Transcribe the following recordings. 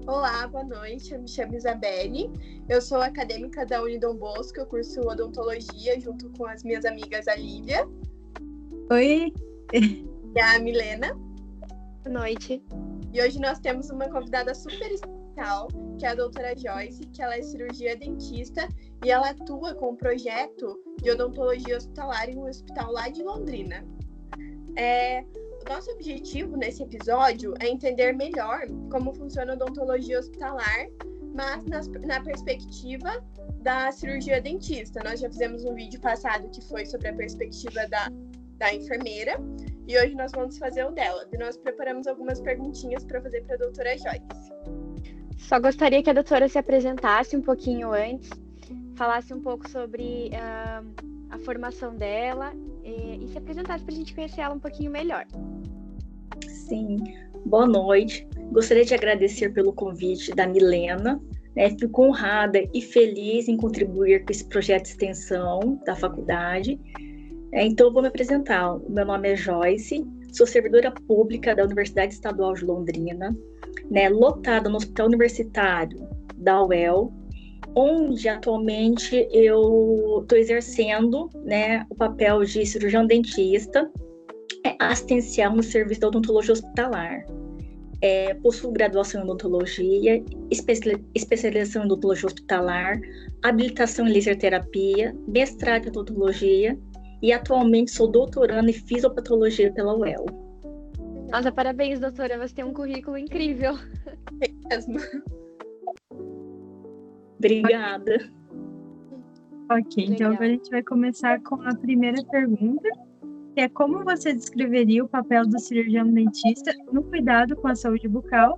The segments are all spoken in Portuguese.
Olá, boa noite. Eu me chamo Isabelle. Eu sou acadêmica da Unidom Bosco. Eu curso odontologia junto com as minhas amigas a Lívia. Oi. E a Milena. Boa noite. E hoje nós temos uma convidada super especial, que é a doutora Joyce, que ela é cirurgia dentista e ela atua com um projeto de odontologia hospitalar em um hospital lá de Londrina. O nosso objetivo nesse episódio é entender melhor como funciona a odontologia hospitalar, mas na perspectiva da cirurgia dentista. Nós já fizemos um vídeo passado que foi sobre a perspectiva da enfermeira, e hoje nós vamos fazer o dela. E nós preparamos algumas perguntinhas para fazer para a doutora Joyce. Só gostaria que a doutora se apresentasse um pouquinho antes, falasse um pouco sobre a formação dela e se apresentasse para a gente conhecer ela um pouquinho melhor. Sim, boa noite. Gostaria de agradecer pelo convite da Milena. Fico honrada e feliz em contribuir com esse projeto de extensão da faculdade. Então, eu vou me apresentar. O meu nome é Joyce, sou servidora pública da Universidade Estadual de Londrina, lotada no Hospital Universitário da UEL, onde atualmente eu estou exercendo o papel de cirurgião dentista assistencial no serviço da odontologia hospitalar. Possuo graduação em odontologia, especialização em odontologia hospitalar, habilitação em laser terapia, mestrado em odontologia e atualmente sou doutoranda em fisiopatologia pela UEL. Nossa, parabéns, doutora, você tem um currículo incrível. É mesmo. Obrigada. Ok, então agora a gente vai começar com a primeira pergunta, que é como você descreveria o papel do cirurgião dentista no cuidado com a saúde bucal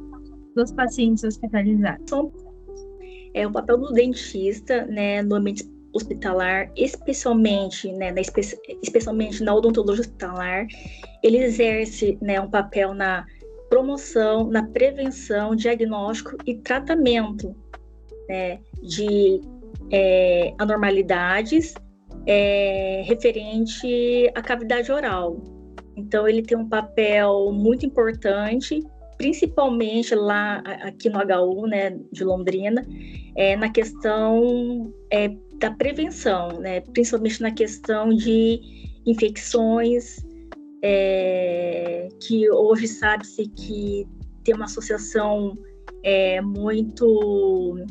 dos pacientes hospitalizados? O papel do dentista, no ambiente hospitalar, especialmente na odontologia hospitalar, ele exerce um papel na promoção, na prevenção, diagnóstico e tratamento de anormalidades referente à cavidade oral. Então, ele tem um papel muito importante, principalmente lá aqui no HU, de Londrina, na questão da prevenção, principalmente na questão de infecções, que hoje sabe-se que tem uma associação muito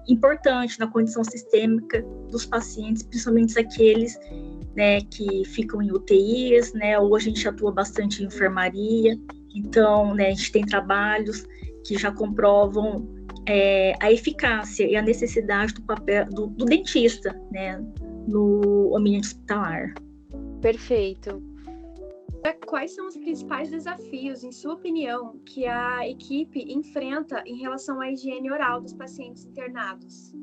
importante na condição sistêmica dos pacientes, principalmente aqueles que ficam em UTIs, hoje a gente atua bastante em enfermaria, então a gente tem trabalhos que já comprovam a eficácia e a necessidade do papel do dentista no ambiente hospitalar. Perfeito. Quais são os principais desafios, em sua opinião, que a equipe enfrenta em relação à higiene oral dos pacientes internados?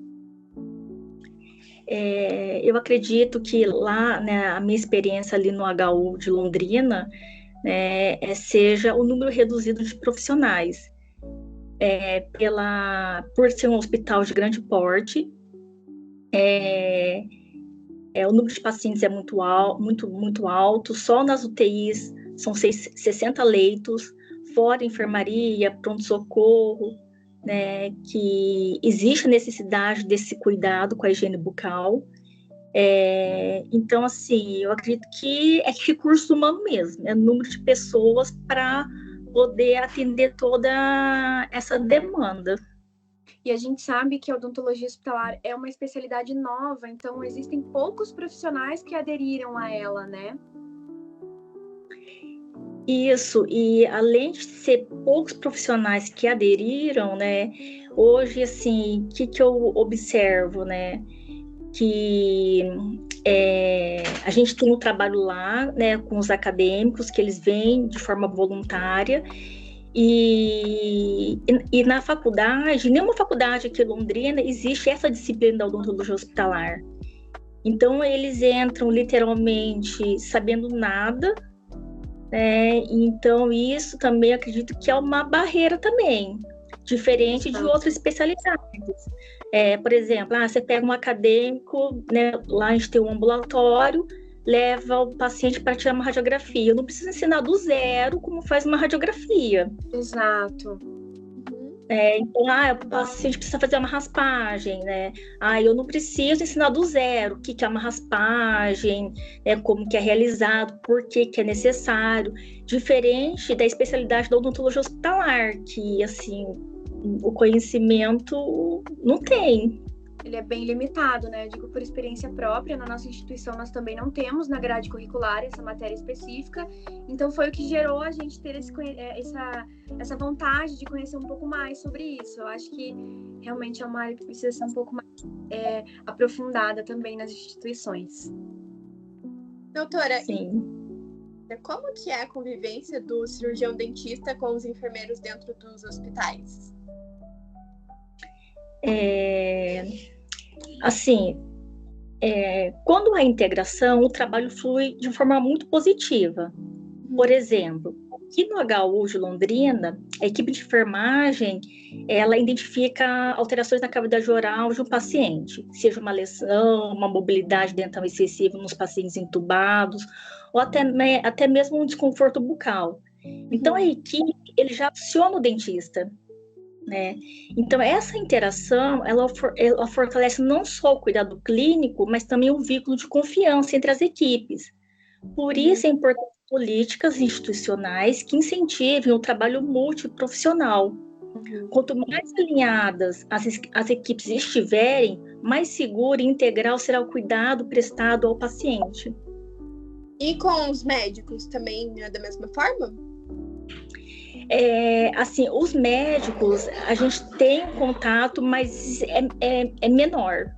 Eu acredito que lá, a minha experiência ali no HU de Londrina, seja o número reduzido de profissionais. Por ser um hospital de grande porte, o número de pacientes é muito alto, só nas UTIs são 60 leitos, fora enfermaria, pronto-socorro, que existe a necessidade desse cuidado com a higiene bucal. Então, assim, eu acredito que é recurso humano mesmo, é número de pessoas para poder atender toda essa demanda. E a gente sabe que a odontologia hospitalar é uma especialidade nova, então existem poucos profissionais que aderiram a ela, Isso, e além de ser poucos profissionais que aderiram, hoje, assim, o que eu observo, que a gente tem um trabalho lá, com os acadêmicos, que eles vêm de forma voluntária, e na faculdade, nenhuma faculdade aqui em Londrina existe essa disciplina da odontologia hospitalar. Então, eles entram literalmente sabendo nada, então isso também acredito que é uma barreira também, diferente de outras especialidades. Por exemplo, você pega um acadêmico, lá a gente tem um ambulatório, leva o paciente para tirar uma radiografia. Eu não preciso ensinar do zero como faz uma radiografia. Exato. Então, o paciente precisa fazer uma raspagem, né? Eu não preciso ensinar do zero o que é uma raspagem, como que é realizado, por que é necessário, diferente da especialidade da odontologia hospitalar, que, assim, o conhecimento não tem. Ele é bem limitado, né? Eu digo por experiência própria, na nossa instituição nós também não temos na grade curricular essa matéria específica, então foi o que gerou a gente ter essa vontade de conhecer um pouco mais sobre isso. Eu acho que realmente é uma área que precisa ser um pouco mais aprofundada também nas instituições. Doutora, Sim. Como que é a convivência do cirurgião dentista com os enfermeiros dentro dos hospitais? Assim, quando há integração, o trabalho flui de forma muito positiva. Por exemplo, aqui no HU de Londrina, a equipe de enfermagem, ela identifica alterações na cavidade oral de um paciente, seja uma lesão, uma mobilidade dental excessiva nos pacientes entubados, ou até mesmo um desconforto bucal. Então, a equipe, ele já aciona o dentista, né? Então, essa interação, ela fortalece não só o cuidado clínico, mas também o vínculo de confiança entre as equipes. Por isso, é importante políticas institucionais que incentivem o trabalho multiprofissional. Quanto mais alinhadas as equipes estiverem, mais seguro e integral será o cuidado prestado ao paciente. E com os médicos também é da mesma forma? Assim, os médicos, a gente tem um contato, mas é menor.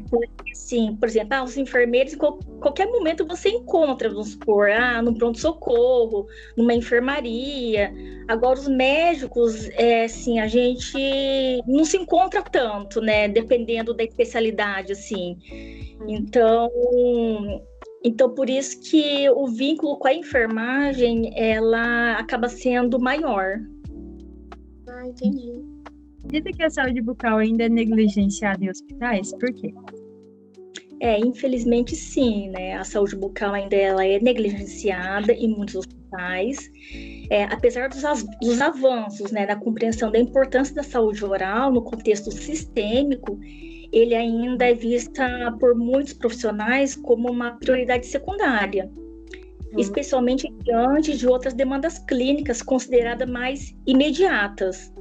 Porque, assim, por exemplo, os enfermeiros, em qualquer momento você encontra, vamos supor, no pronto-socorro, numa enfermaria. Agora, os médicos, assim, a gente não se encontra tanto, né? Dependendo da especialidade, assim. Então, por isso que o vínculo com a enfermagem, ela acaba sendo maior. Entendi. Acredita que a saúde bucal ainda é negligenciada em hospitais? Por quê? Infelizmente sim, né? A saúde bucal ainda ela é negligenciada em muitos hospitais. Apesar dos avanços, né, na compreensão da importância da saúde oral no contexto sistêmico, ele ainda é vista por muitos profissionais como uma prioridade secundária, especialmente diante de outras demandas clínicas consideradas mais imediatas.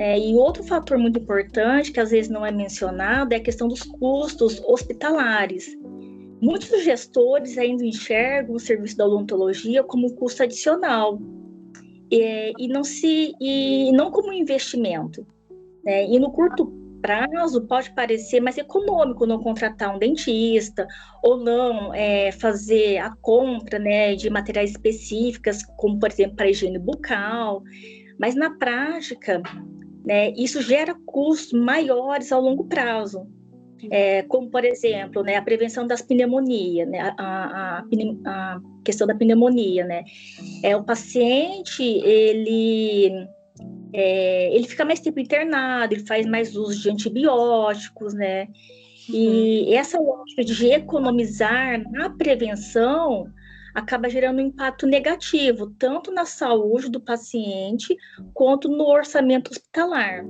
E outro fator muito importante, que às vezes não é mencionado, é a questão dos custos hospitalares. Muitos gestores ainda enxergam o serviço da odontologia como um custo adicional, e não como um investimento. E no curto prazo pode parecer mais econômico não contratar um dentista ou não fazer a compra, né, de materiais específicos, como, por exemplo, para a higiene bucal, mas na prática, né, isso gera custos maiores ao longo prazo, como, por exemplo, né, a prevenção das pneumonias, né, a questão da pneumonia, né, o paciente, ele fica mais tempo internado, ele faz mais uso de antibióticos, né? E essa lógica de economizar na prevenção acaba gerando um impacto negativo, tanto na saúde do paciente, quanto no orçamento hospitalar.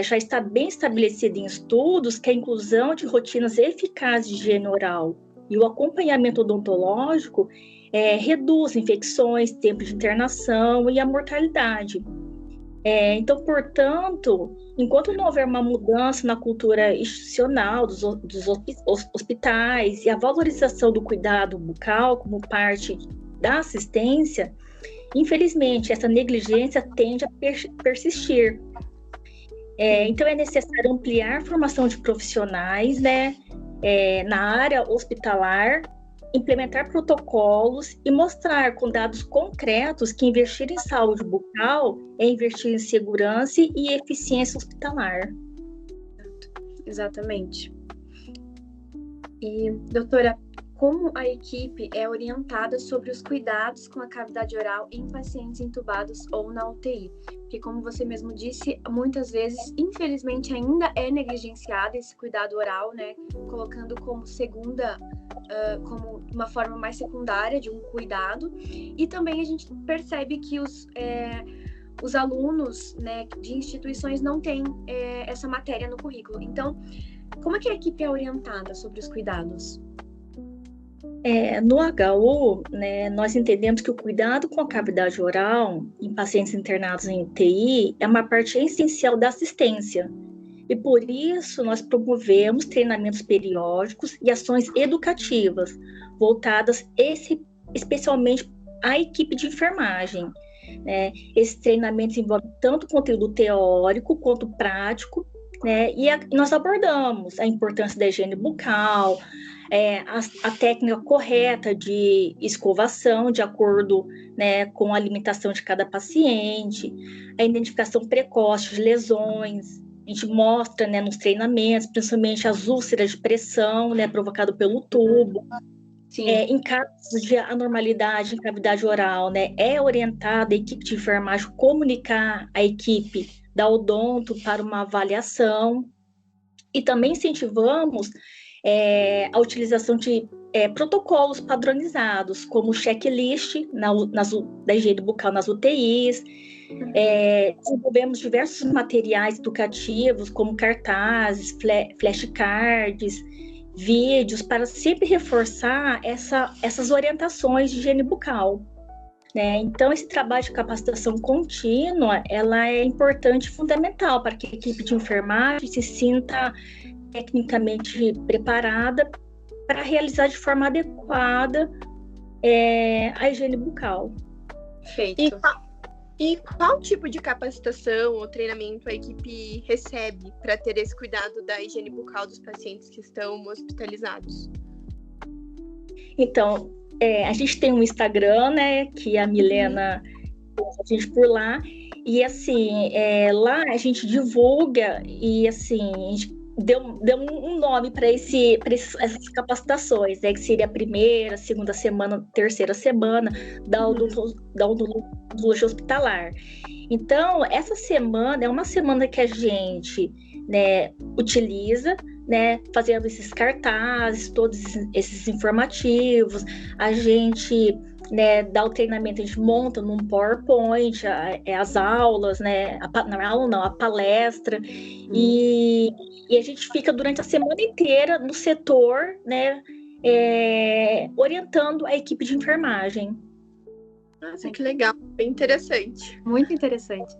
Já está bem estabelecido em estudos que a inclusão de rotinas eficazes de higiene oral e o acompanhamento odontológico reduz infecções, tempo de internação e a mortalidade. Então, portanto, enquanto não houver uma mudança na cultura institucional dos hospitais e a valorização do cuidado bucal como parte da assistência, infelizmente, essa negligência tende a persistir. Então, é necessário ampliar a formação de profissionais, né, na área hospitalar, implementar protocolos e mostrar com dados concretos que investir em saúde bucal é investir em segurança e eficiência hospitalar. Exatamente. E, doutora, como a equipe é orientada sobre os cuidados com a cavidade oral em pacientes intubados ou na UTI? Porque, como você mesmo disse, muitas vezes, infelizmente, ainda é negligenciado esse cuidado oral, né? Colocando como como uma forma mais secundária de um cuidado. E também a gente percebe que os alunos, né, de instituições não têm essa matéria no currículo. Então, como é que a equipe é orientada sobre os cuidados? No HU, né, nós entendemos que o cuidado com a cavidade oral em pacientes internados em UTI é uma parte essencial da assistência. E por isso nós promovemos treinamentos periódicos e ações educativas voltadas especialmente à equipe de enfermagem. Né? Esses treinamentos envolvem tanto conteúdo teórico quanto prático, né? E nós abordamos a importância da higiene bucal, a técnica correta de escovação, de acordo, né, com a alimentação de cada paciente, a identificação precoce de lesões. A gente mostra, né, nos treinamentos, principalmente as úlceras de pressão, né, provocado pelo tubo. Sim. Em casos de anormalidade em cavidade oral, né, é orientada a equipe de enfermagem comunicar a equipe da odonto para uma avaliação. E também incentivamos a utilização de protocolos padronizados, como checklist da higiene bucal nas UTIs. Desenvolvemos diversos materiais educativos, como cartazes, flashcards, vídeos, para sempre reforçar essas orientações de higiene bucal. Né? Então, esse trabalho de capacitação contínua, ela é importante e fundamental para que a equipe de enfermagem se sinta tecnicamente preparada para realizar de forma adequada a higiene bucal. Perfeito. E qual tipo de capacitação ou treinamento a equipe recebe para ter esse cuidado da higiene bucal dos pacientes que estão hospitalizados? Então, a gente tem um Instagram, né, que a Milena, a gente por lá, e assim, lá a gente divulga, e assim, a gente deu um nome para essas capacitações, né, que seria a primeira, segunda semana, terceira semana da odontologia hospitalar. Então, essa semana é uma semana que a gente, né, utiliza, né, fazendo esses cartazes, todos esses informativos, a gente, né, dá o treinamento, a gente monta num PowerPoint as aulas, né, a palestra, e a gente fica durante a semana inteira no setor, né, orientando a equipe de enfermagem. Nossa, que legal, bem interessante. Muito interessante.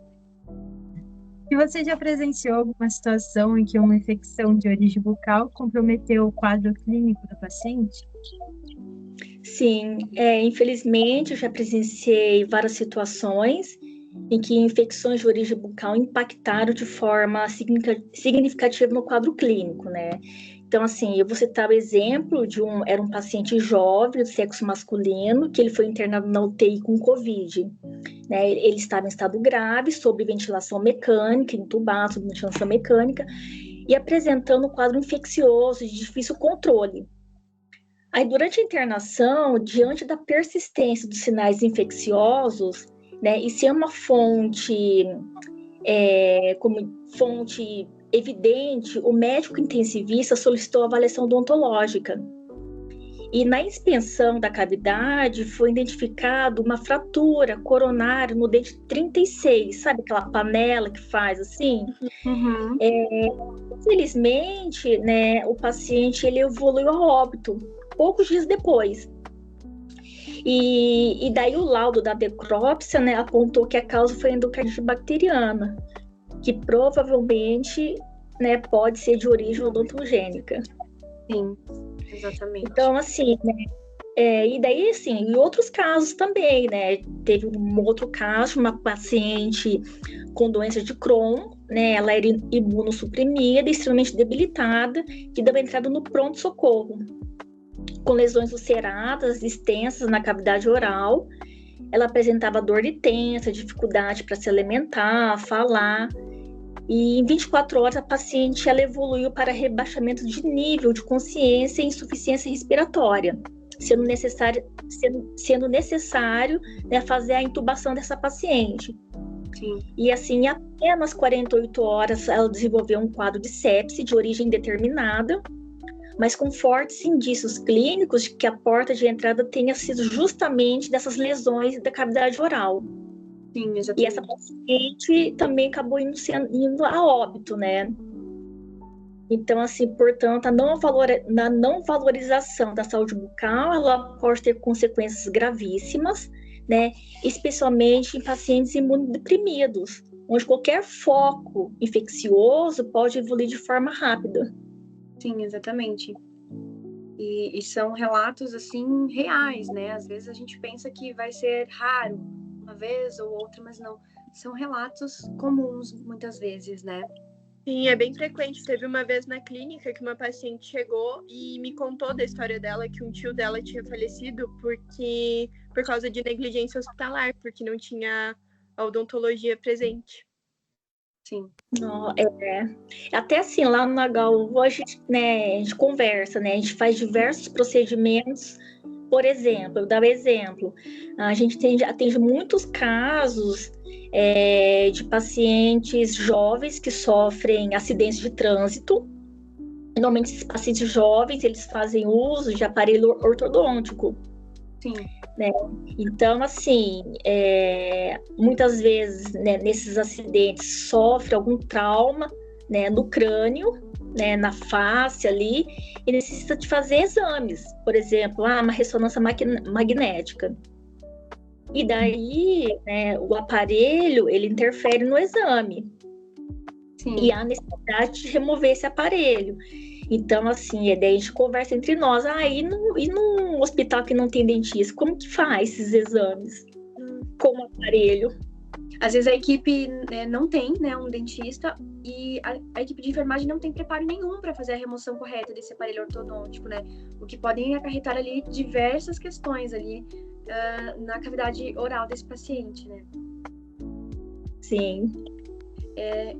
E você já presenciou alguma situação em que uma infecção de origem bucal comprometeu o quadro clínico do paciente? Sim, infelizmente eu já presenciei várias situações em que infecções de origem bucal impactaram de forma significativa no quadro clínico, né? Então, assim, eu vou citar o exemplo era um paciente jovem, do sexo masculino, que ele foi internado na UTI com Covid. Né? Ele estava em estado grave, sob ventilação mecânica, entubado, sob ventilação mecânica, e apresentando um quadro infeccioso de difícil controle. Aí, durante a internação, diante da persistência dos sinais infecciosos, né, e se é uma fonte, como fonte evidente, o médico intensivista solicitou avaliação odontológica. E na inspeção da cavidade foi identificado uma fratura coronária no dente 36, sabe aquela panela que faz assim? Uhum. Infelizmente, né, o paciente ele evoluiu a óbito poucos dias depois. E daí o laudo da necrópsia, né, apontou que a causa foi endocardite bacteriana, que provavelmente, né, pode ser de origem odontogênica. Sim, exatamente. Então, assim, né, e daí, assim, em outros casos também, né, teve um outro caso, uma paciente com doença de Crohn, né, ela era imunossuprimida, extremamente debilitada, que deu entrada no pronto-socorro, com lesões ulceradas, extensas na cavidade oral. Ela apresentava dor intensa, dificuldade para se alimentar, falar, e em 24 horas a paciente ela evoluiu para rebaixamento de nível de consciência e insuficiência respiratória, sendo necessário, né, fazer a intubação dessa paciente. Sim. E assim, em apenas 48 horas ela desenvolveu um quadro de sepse de origem indeterminada, mas com fortes indícios clínicos de que a porta de entrada tenha sido justamente dessas lesões da cavidade oral. Sim, E exatamente. essa paciente também acabou indo a óbito, né? Então, assim, portanto, na não valorização da saúde bucal, ela pode ter consequências gravíssimas, né? Especialmente em pacientes imunodeprimidos, onde qualquer foco infeccioso pode evoluir de forma rápida. Sim, exatamente. E são relatos, assim, reais, né? Às vezes a gente pensa que vai ser raro, uma vez ou outra, mas não. São relatos comuns, muitas vezes, né? Sim, é bem frequente. Teve uma vez na clínica que uma paciente chegou e me contou da história dela, que um tio dela tinha falecido por causa de negligência hospitalar, porque não tinha a odontologia presente. Sim. Não, até assim, lá no HU a gente conversa, né? A gente faz diversos procedimentos. Por exemplo, eu dar um exemplo, a gente atende muitos casos de pacientes jovens que sofrem acidentes de trânsito. Normalmente, esses pacientes jovens, eles fazem uso de aparelho ortodôntico. Sim. Né? Então, assim, muitas vezes, né, nesses acidentes sofre algum trauma, né, no crânio, né, na face ali, e necessita de fazer exames, por exemplo, uma ressonância magnética. E daí, né, o aparelho, ele interfere no exame. Sim. E há necessidade de remover esse aparelho. Então, assim, daí a gente conversa entre nós. E num hospital que não tem dentista, como que faz esses exames com o aparelho? Às vezes a equipe não tem, né, um dentista e a equipe de enfermagem não tem preparo nenhum para fazer a remoção correta desse aparelho ortodôntico, né? O que podem acarretar ali diversas questões ali na cavidade oral desse paciente, né? Sim.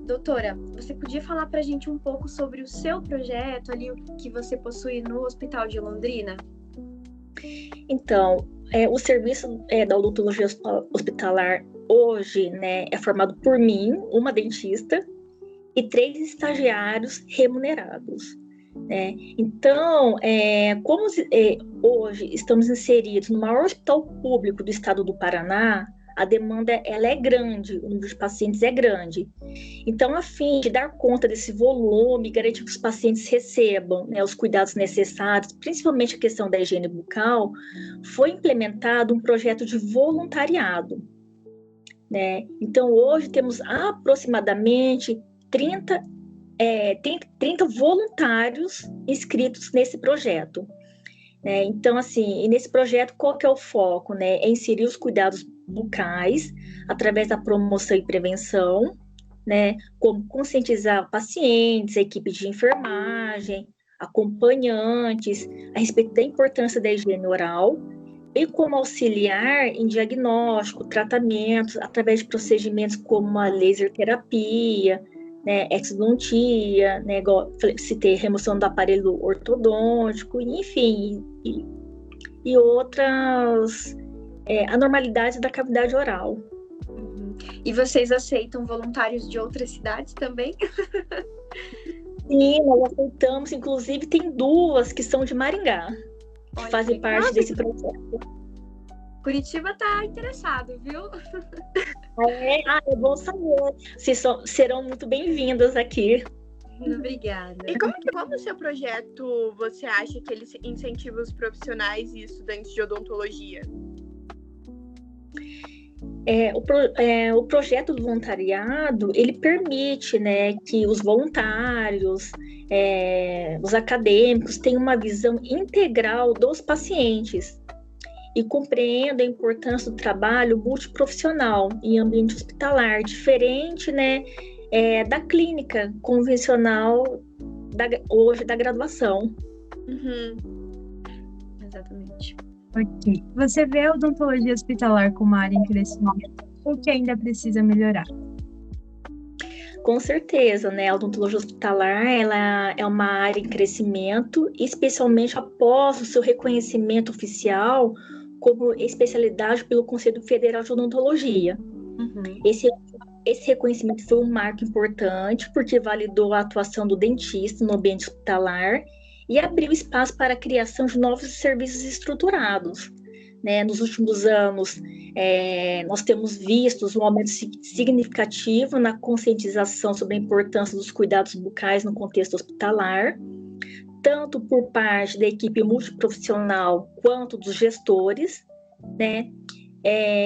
Doutora, você podia falar para a gente um pouco sobre o seu projeto ali, o que você possui no Hospital de Londrina? Então, o serviço da odontologia hospitalar hoje, né, é formado por mim, uma dentista, e 3 estagiários remunerados. Né? Então, como hoje estamos inseridos no maior hospital público do estado do Paraná, a demanda ela é grande, o número de pacientes é grande. Então, a fim de dar conta desse volume, garantir que os pacientes recebam, né, os cuidados necessários, principalmente a questão da higiene bucal, foi implementado um projeto de voluntariado. Né? Então, hoje temos aproximadamente 30 voluntários inscritos nesse projeto. Né? Então, assim, nesse projeto, qual que é o foco? Né? É inserir os cuidados bucais através da promoção e prevenção, né? Como conscientizar pacientes, a equipe de enfermagem, acompanhantes, a respeito da importância da higiene oral, e como auxiliar em diagnóstico, tratamentos, através de procedimentos como a laser terapia, né, exodontia, né, citei remoção do aparelho ortodôntico, enfim, e outras anormalidades da cavidade oral. E vocês aceitam voluntários de outras cidades também? Sim, nós aceitamos, inclusive tem 2 que são de Maringá, que fazem parte desse projeto. Curitiba está interessado, viu? É bom saber. Vocês serão muito bem-vindas aqui. Obrigada. E como o seu projeto, você acha que ele incentiva os profissionais e estudantes de odontologia? O projeto do voluntariado, ele permite, né, que os voluntários, os acadêmicos tenham uma visão integral dos pacientes e compreendam a importância do trabalho multiprofissional em ambiente hospitalar, diferente, né, da clínica convencional hoje da graduação. Uhum. Exatamente. Ok. Você vê a odontologia hospitalar como uma área em crescimento ou que ainda precisa melhorar? Com certeza, né? A odontologia hospitalar ela é uma área em crescimento, especialmente após o seu reconhecimento oficial como especialidade pelo Conselho Federal de Odontologia. Uhum. Esse reconhecimento foi um marco importante porque validou a atuação do dentista no ambiente hospitalar e abriu espaço para a criação de novos serviços estruturados, né? Nos últimos anos, nós temos visto um aumento significativo na conscientização sobre a importância dos cuidados bucais no contexto hospitalar, tanto por parte da equipe multiprofissional quanto dos gestores, né?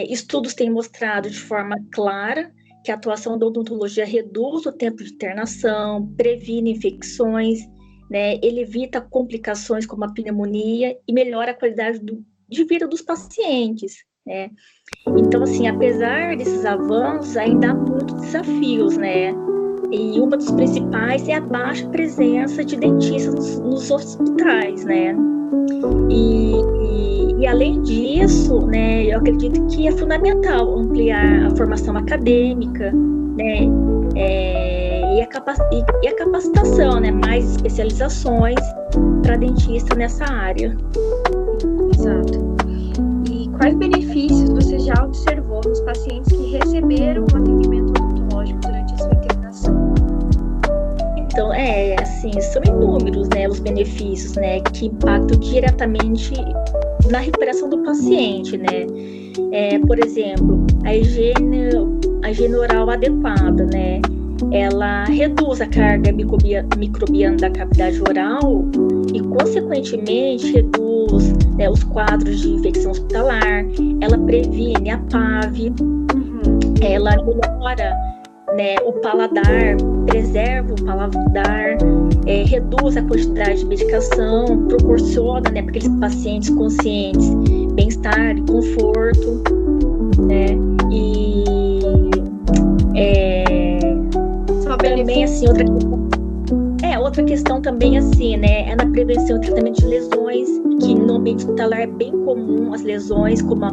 Estudos têm mostrado de forma clara que a atuação da odontologia reduz o tempo de internação, previne infecções, né? Ele evita complicações como a pneumonia e melhora a qualidade de vida dos pacientes, né? Então, assim, apesar desses avanços, ainda há muitos desafios, né? E uma dos principais é a baixa presença de dentistas nos hospitais, né? E além disso, né, eu acredito que é fundamental ampliar a formação acadêmica, né, e a capacitação, né, mais especializações para dentista nessa área. Exato. E quais benefícios você já observou nos pacientes que receberam o atendimento odontológico durante a sua internação? Então, assim, são inúmeros, né, os benefícios, né, que impactam diretamente na recuperação do paciente, né? Por exemplo, a higiene oral adequada, né? Ela reduz a carga microbiana da cavidade oral e, consequentemente, reduz, né, os quadros de infecção hospitalar. Ela previne a PAV, ela melhora, né, o paladar, preserva o paladar, reduz a quantidade de medicação, proporciona, né, para aqueles pacientes conscientes bem-estar e conforto, né, e também, assim, outra questão também, assim, né, é na prevenção e tratamento de lesões, que no ambiente hospitalar é bem comum as lesões, como,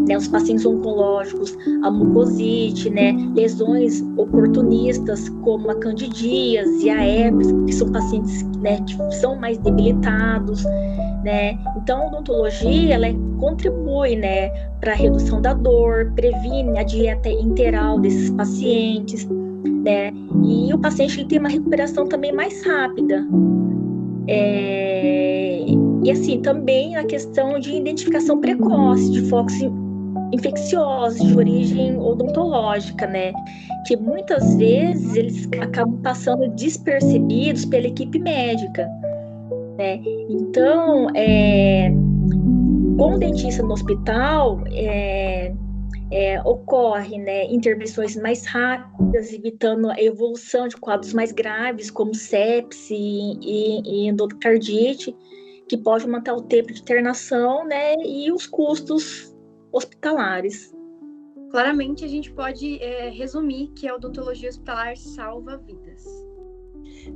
né, os pacientes oncológicos, a mucosite, né, lesões oportunistas, como a candidíase e a herpes, que são pacientes, né, que são mais debilitados, né. Então, a odontologia, ela contribui, né, para a redução da dor, previne a dieta integral desses pacientes, né, e o paciente ele tem uma recuperação também mais rápida. E assim, também a questão de identificação precoce de focos infecciosos de origem odontológica, né, que muitas vezes eles acabam passando despercebidos pela equipe médica, né. Então, com o dentista no hospital, ocorre, né, intervenções mais rápidas, evitando a evolução de quadros mais graves, como sepse e endocardite, que pode aumentar o tempo de internação, né, e os custos hospitalares. Claramente, a gente pode resumir que a odontologia hospitalar salva vidas.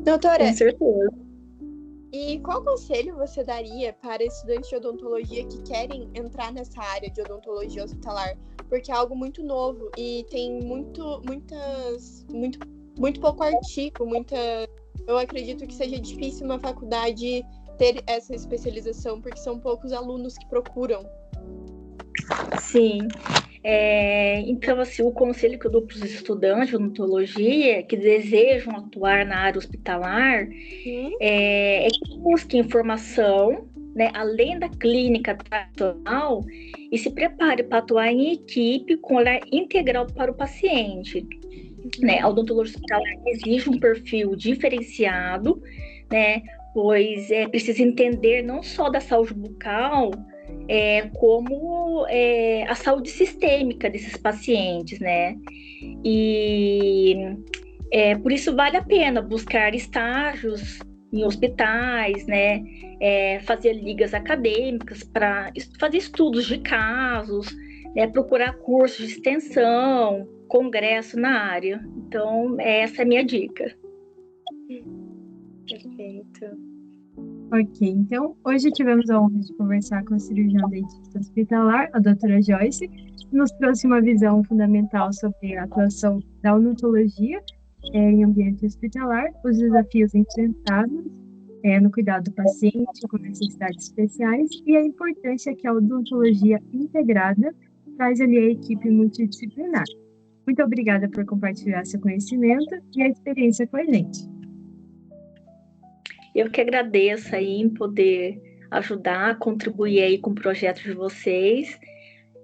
Doutora, com certeza. E qual conselho você daria para estudantes de odontologia que querem entrar nessa área de odontologia hospitalar? Porque é algo muito novo e tem muito pouco artigo, eu acredito que seja difícil uma faculdade ter essa especialização, porque são poucos alunos que procuram. Sim. Então, assim, o conselho que eu dou para os estudantes de odontologia que desejam atuar na área hospitalar é que busquem informação, né, além da clínica tradicional, e se prepare para atuar em equipe com olhar integral para o paciente. Né? A odontologia hospitalar exige um perfil diferenciado, né, pois precisa entender não só da saúde bucal, como a saúde sistêmica desses pacientes, né? E por isso vale a pena buscar estágios em hospitais, né? Fazer ligas acadêmicas para fazer estudos de casos, né? Procurar cursos de extensão, congresso na área. Então, essa é a minha dica. Perfeito. Ok, então hoje tivemos a honra de conversar com a cirurgiã dentista hospitalar, a doutora Joyce, que nos trouxe uma visão fundamental sobre a atuação da odontologia em ambiente hospitalar, os desafios enfrentados no cuidado do paciente com necessidades especiais e a importância que a odontologia integrada traz ali a equipe multidisciplinar. Muito obrigada por compartilhar seu conhecimento e a experiência com a gente. Eu que agradeço aí em poder ajudar, contribuir aí com o projeto de vocês.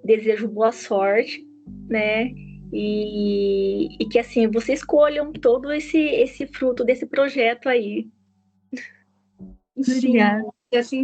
Desejo boa sorte, né? E que assim vocês escolham todo esse fruto desse projeto aí. Obrigada. E assim